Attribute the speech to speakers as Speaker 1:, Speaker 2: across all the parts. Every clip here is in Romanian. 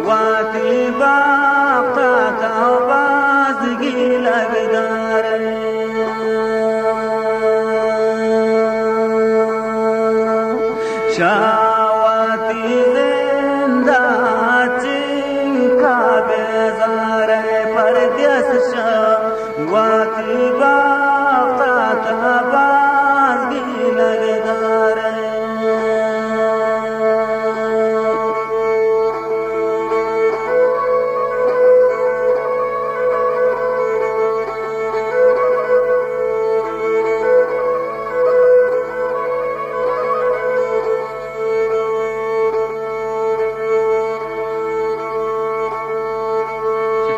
Speaker 1: वाती बापता बाजगी लगदार शावाती जिंदाची का बेजार परदेस वाती बापता बाजगी लगदार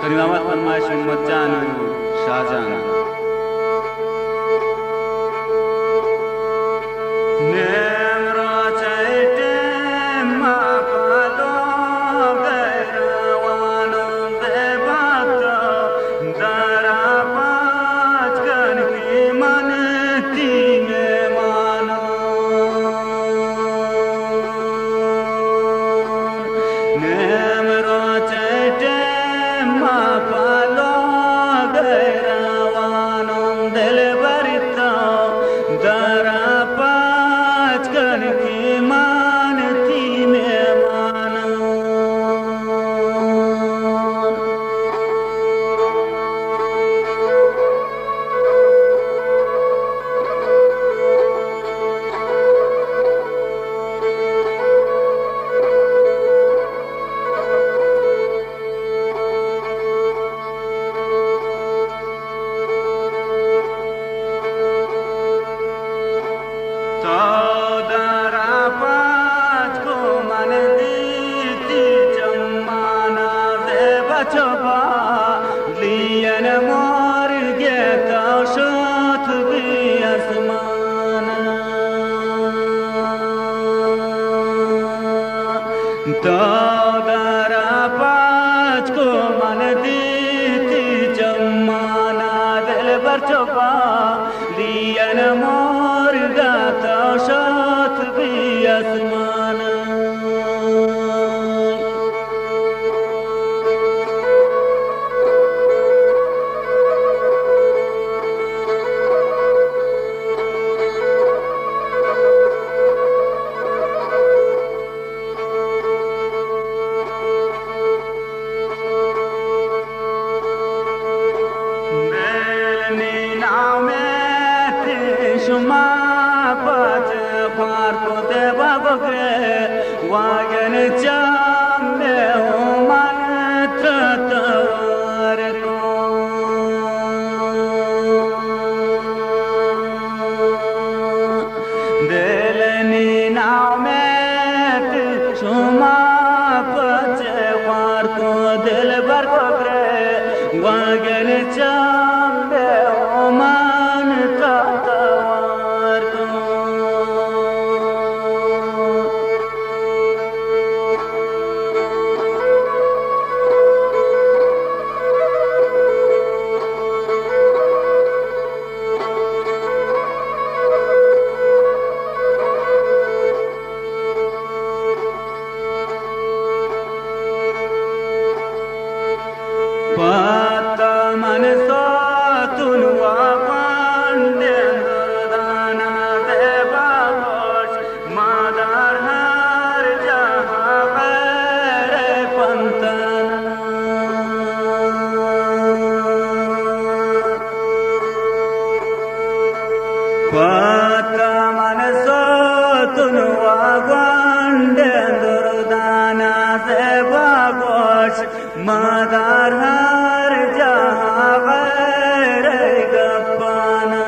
Speaker 1: Terima kasih Majanu Shahjahan. Nemra chaite mapalo gairawan devato darapaj kan ki man tine mano Nemra chaite Palo gairawanam del barita darapaj kan ki man tine mano Choba liyan mor geta shot bi asman to darapaj ko man diti jammana dil bar choba liyan mor geta shot bi asman Wagen jamme man tatawar ko delni namet shuma pache war ko dil bar ko wagen jamme man tatawar ko Pataman satun wapande dana devagosh madar har jahan re pantana Pataman satun wapande dana devagosh madar har jahan re gappana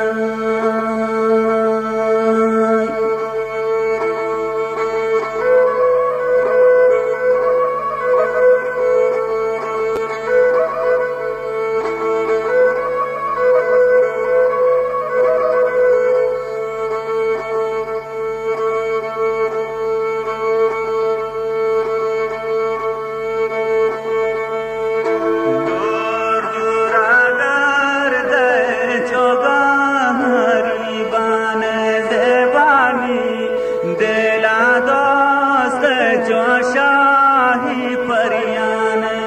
Speaker 1: शाही परियाने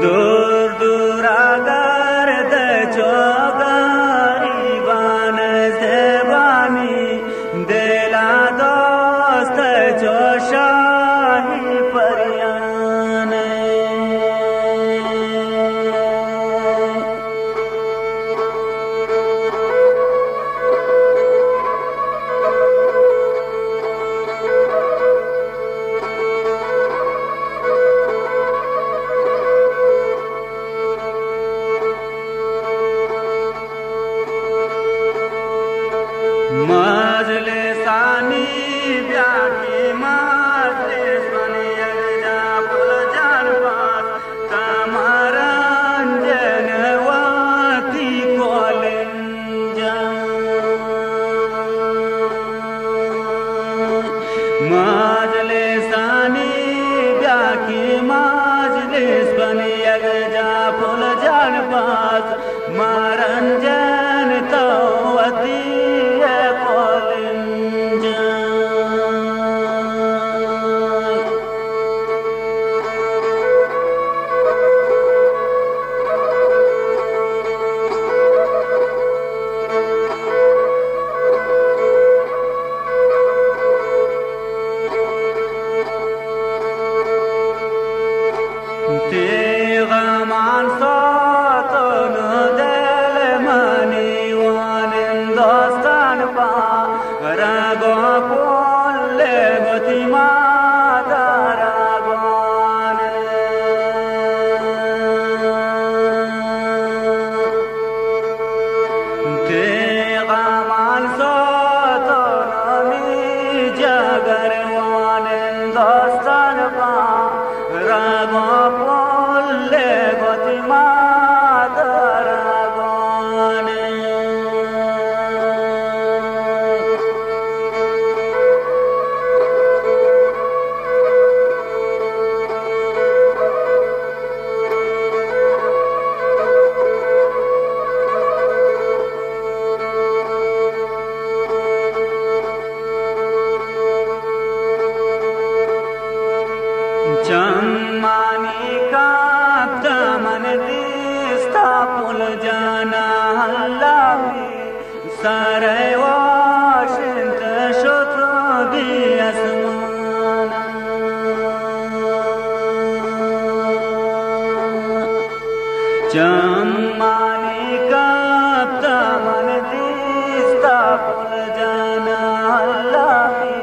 Speaker 1: दूर दूर आगर दे चौगारी बान से बानी देला दोस्त जो शाही परियाने मजले सानी ब्याकी मजले सनी यगजा फुल जान पास कमरंजन वाती कोलिंजा मजले सानी ब्याकी मजले सनी यगजा फुल जान पास मरंजन तो वती Tegaman sotun del mani wanin dostan pa rago polle goti mata ragon Tegaman sotun mi jagar wanin dostan pa rago polle goti mata ragon Chammani ka daman dista pul jana hallavi sarai washint shoto bi asmana Chammani ka daman dista pul jana hallavi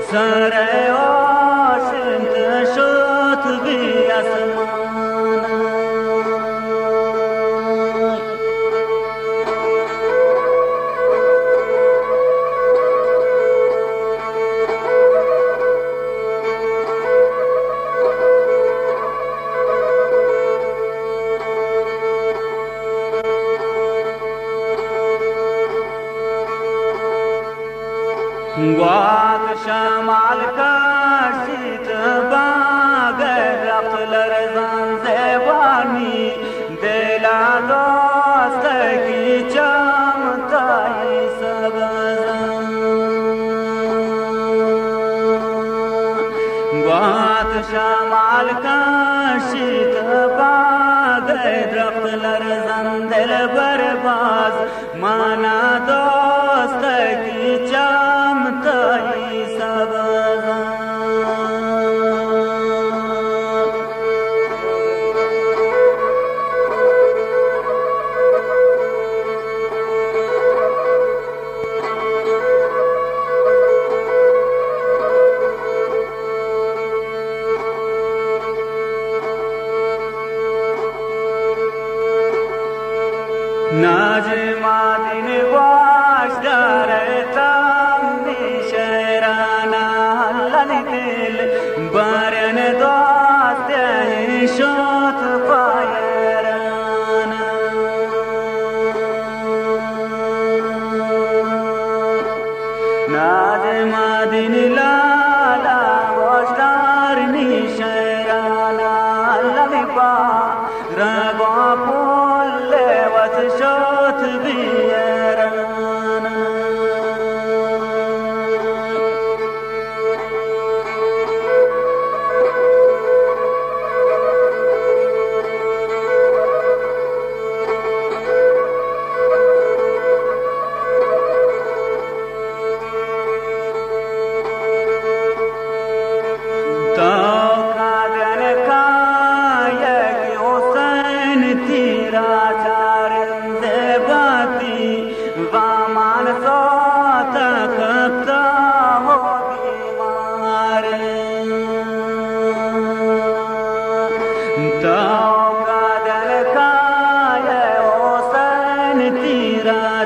Speaker 1: sarai Guat shamal ka shit baag raflar zanzebani dela dost ki chamtai sabzan Guat shamal ka shit baag raflar zandel barbaz mana dost ki chamtai sabzan Najma din washdar tamni shairana hallani dil baran dost shot payarana Najma din lala washdar ni shairana hallani pa ragwa shot biyarana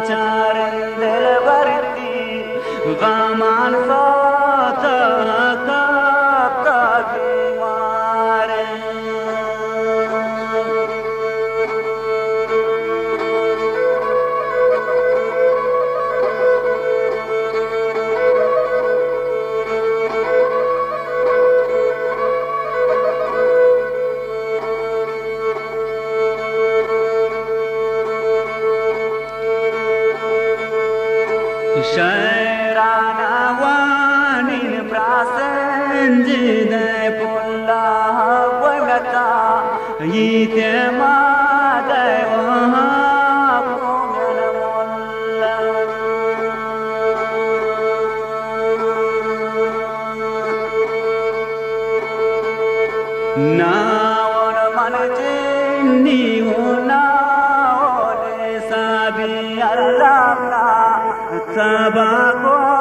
Speaker 1: charin del barti gaman sota kapta kumare Shairana wanin prasenjine pulla vagata yite madeva pungana mulla na ona manjini ona ole sabi Allah Sabako